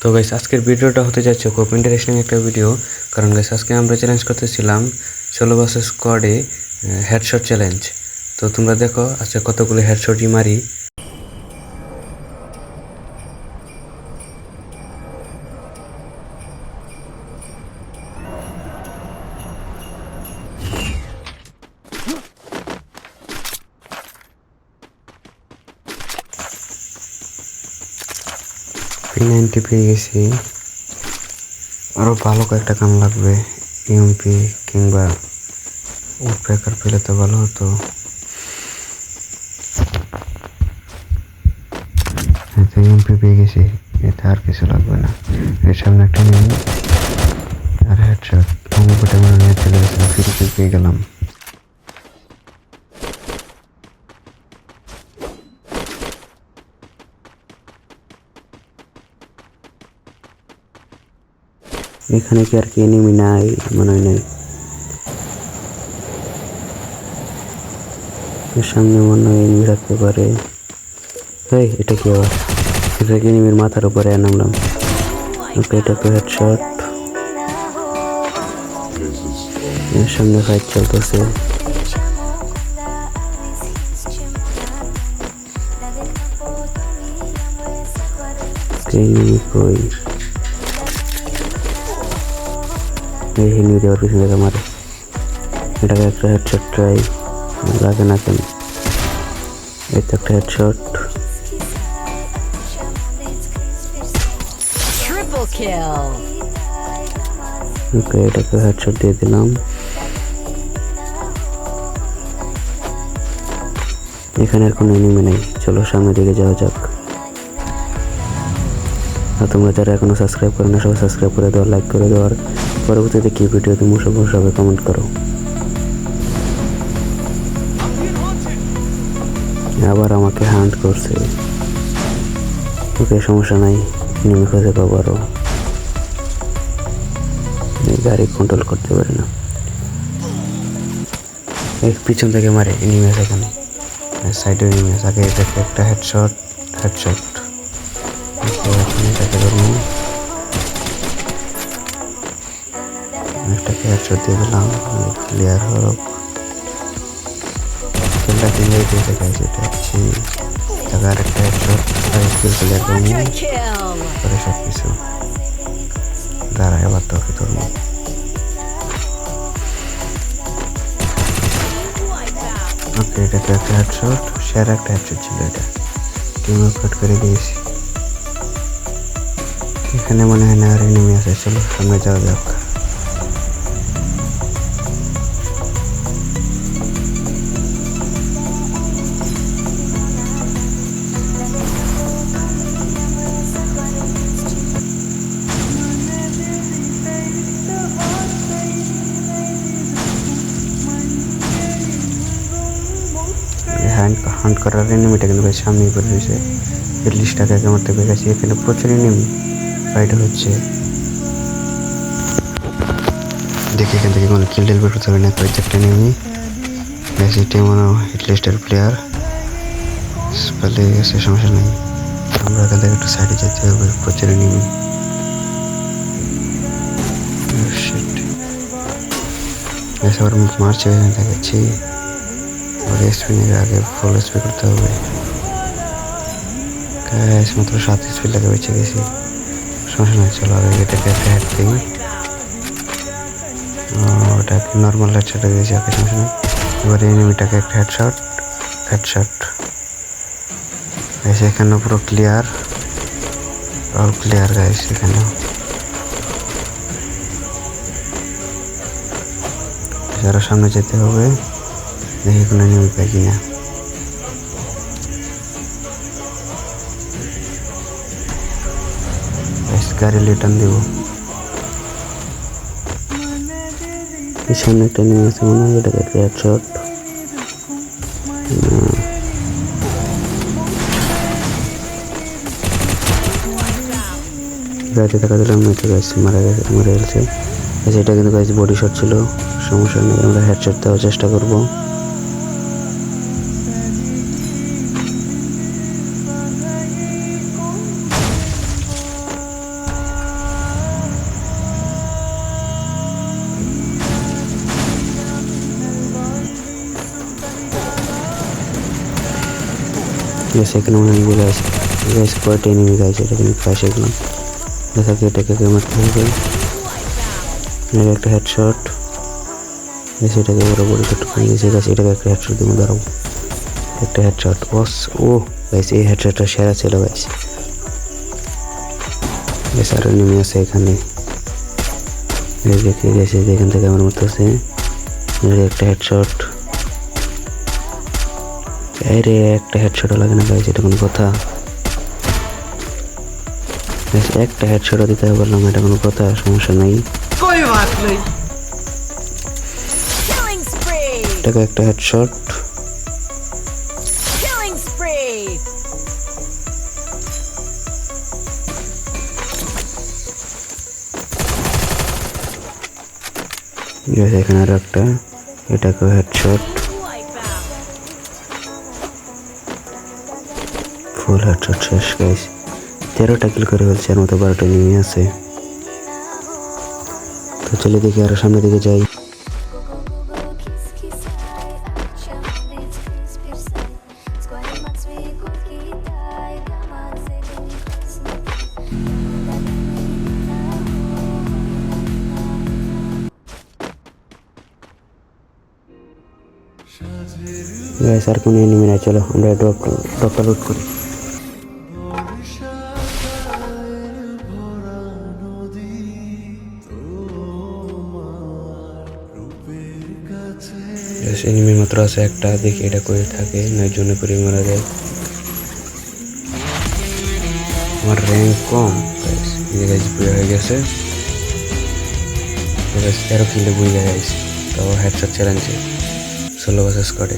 তো গাইস আজকের ভিডিওটা হতে যাচ্ছে খুব ইন্টারেস্টিং একটা ভিডিও। কারণ গাইস আজকে আমরা চ্যালেঞ্জ করতেছিলাম সোলো ভার্সেস স্কোয়াডে হেডশট চ্যালেঞ্জ। তো তোমরা দেখো আজকে কতগুলো হেডশটই মারি। P90 পেয়ে গেছি, আরও ভালো কয়েকটা গান লাগবে। ইউএমপি কিংবা উডপেকার পেলে তো ভালো হতো। ইউএমপি পেয়ে গেছি, এতে আর কিছু লাগবে না। এর সামনে একটা নিয়ে আর হেডশট অঙ্গটা মানে নিয়ে চলে গেছিলাম, ফ্রি পেয়ে গেলাম। এখানে কি আর কি এনিমি নাই মনে হয় নাই। এর সামনে মনে হয় এনিমি রাখতে পারে। এই এটা কি আবার? এটা কি এনিমির মাথার উপরে নামলাম। ওকে, এটা তো হেডশট। এর সামনে ফাইট চলতেছে। এনিমি কই? এই এনিমি দেওয়ার পিছনে দেখা মারে। এটাকে একটা হেডশট ট্রাই লাগে না কেন? এই তো একটা হেডশট। ওকে, এটাকে হেডশট দিয়ে দিলাম। এখানে আর কোনো এনিমি নেই, চলো সামনের দিকে যাওয়া যাক। আর তোমরা যারা এখনো সাবস্ক্রাইব করো না, সবাই সাবস্ক্রাইব করে দাও, লাইক করে দাও। আর পরবর্তীতে কি ভিডিও তুমি সবাই কমেন্ট করো। আবার আমাকে হান্ট করছে। ওকে, সমস্যা নাই, এনিমি খুঁজে পাবো আরো। গাড়ি কন্ট্রোল করতে পারি না। পিছন থেকে মারে এনিমি আছে এখানে, সাইডে এনিমি আছে। আগে এটাকে একটা হেডশট। এটাকে ধরবো, একটাকে হেডশট দিয়ে দিলাম। ক্লিয়ার হোক, খেলটা ক্লিয়ার দিয়ে দেখাইছে। এটা হচ্ছে আর একটা হেডশট, ক্লিয়ার করবো পরে সব কিছু। দাঁড়ায় আবার তোকে ধরবো। ওকে, এটা তো একটা হেডশট, সেরা একটা হেডশট ছিল। এটা টিম আউট করে দিয়েছি। এখানে মনে হয় না আর এনিমি আছে, চলো সামনে যাওয়া যাক। হান্ট করার এনিমিটা কিন্তু বেশ সামনেই পড়ে রয়েছে। 40 টাকা মারতে পেরে গেছি। এখানে প্রচুর এনিমি ফাইট হচ্ছে। দেখি এখান থেকে কোনো কিল টেল বের করতে হবে না। কয়েকটা এনিমি বেশি টিমও হিটলিস্টের প্লেয়ার পালিয়ে গেছে, সমস্যা নেই। আমরা এখান থেকে একটু সাইডে যেতে হবে, প্রচুর এনিমি। এসব মারছে দেখাচ্ছি। স্পিনের আগে ফুল স্পিড করতে হবে। মাত্র 7 স্পিড লাগে বেঁচে গেছি, সমস্যা নেই। চলো আগে এটাকে একটা হেড দিই। ওটাকে নর্মাল হেডশট দিয়েছি, ওকে সমস্যা নেই। এবার এনিমিটাকে একটা হেডশট গাইস। এখানে পুরো ক্লিয়ার, অল ক্লিয়ার গাইস। এখানেও আরো সামনে যেতে হবে, দেখি কোনো এনিমি পাই কিনা। গাড়ি রিটার্ন দেব। সামনে একটা এনিমি আছে মনে হয়, এটাকে একটা হেডশট। গাড়িতে দেখা দিলাম না, গাছ মারা গেছে। এটা কিন্তু গাছ বডি শট ছিল, সমস্যা নেই। আমরা হেডশট দেওয়ার চেষ্টা করব। গাইস এখানে মনে হয় গাইস গাইস কয়টা এনিমি গাইস এটা কিন্তু ক্র্যাশ এগুলো দেখা কি এটাকে মারতে হবে এর একটা হেডশট গাইস এটাকে বরাবর একটু করে দিয়েছে গাইস এটাকে একটা হেডশট দিয়ে দাঁড়াবো একটা হেডশট বস ও গাইস এই হেডশটটা সেরা ছিল গাইস গাইস আর এনিমি আছে এখানে এই দেখে গাইস এখান থেকে আমার মতো আছে এর একটা হেডশট আরে একটা হেডশট লাগে না গাইস এটা কোনো কথা গাইস একটা হেডশট দিতে বললাম এটা কোনো কথা সমস্যা নাই कोई बात नहीं Killing spree! এটাকে একটা হেডশট Killing spree! গাইস এখানে আর একটা এটাকে হেডশট Wipeout! ফুল হেডশট শেষ গাইস 13টা কিল করে ফেলছে আর মতো 12টা এনিমি আছে তো চলে দেখি আরো সামনের দিকে যাই গাইস আর কোনো এনিমি নাই চলো আমরা ড্রপটা লুট করি এনিমি মাত্র আছে একটা দেখি এটা করে থাকে নয় জন্য করে মারা যায় আমার র্যাঙ্ক কম গাইস বুঝে হয়ে গেছে 13 কিলো বুঝে গাইস তো হেডশট চ্যালেঞ্জে 16 ভার্সেস করে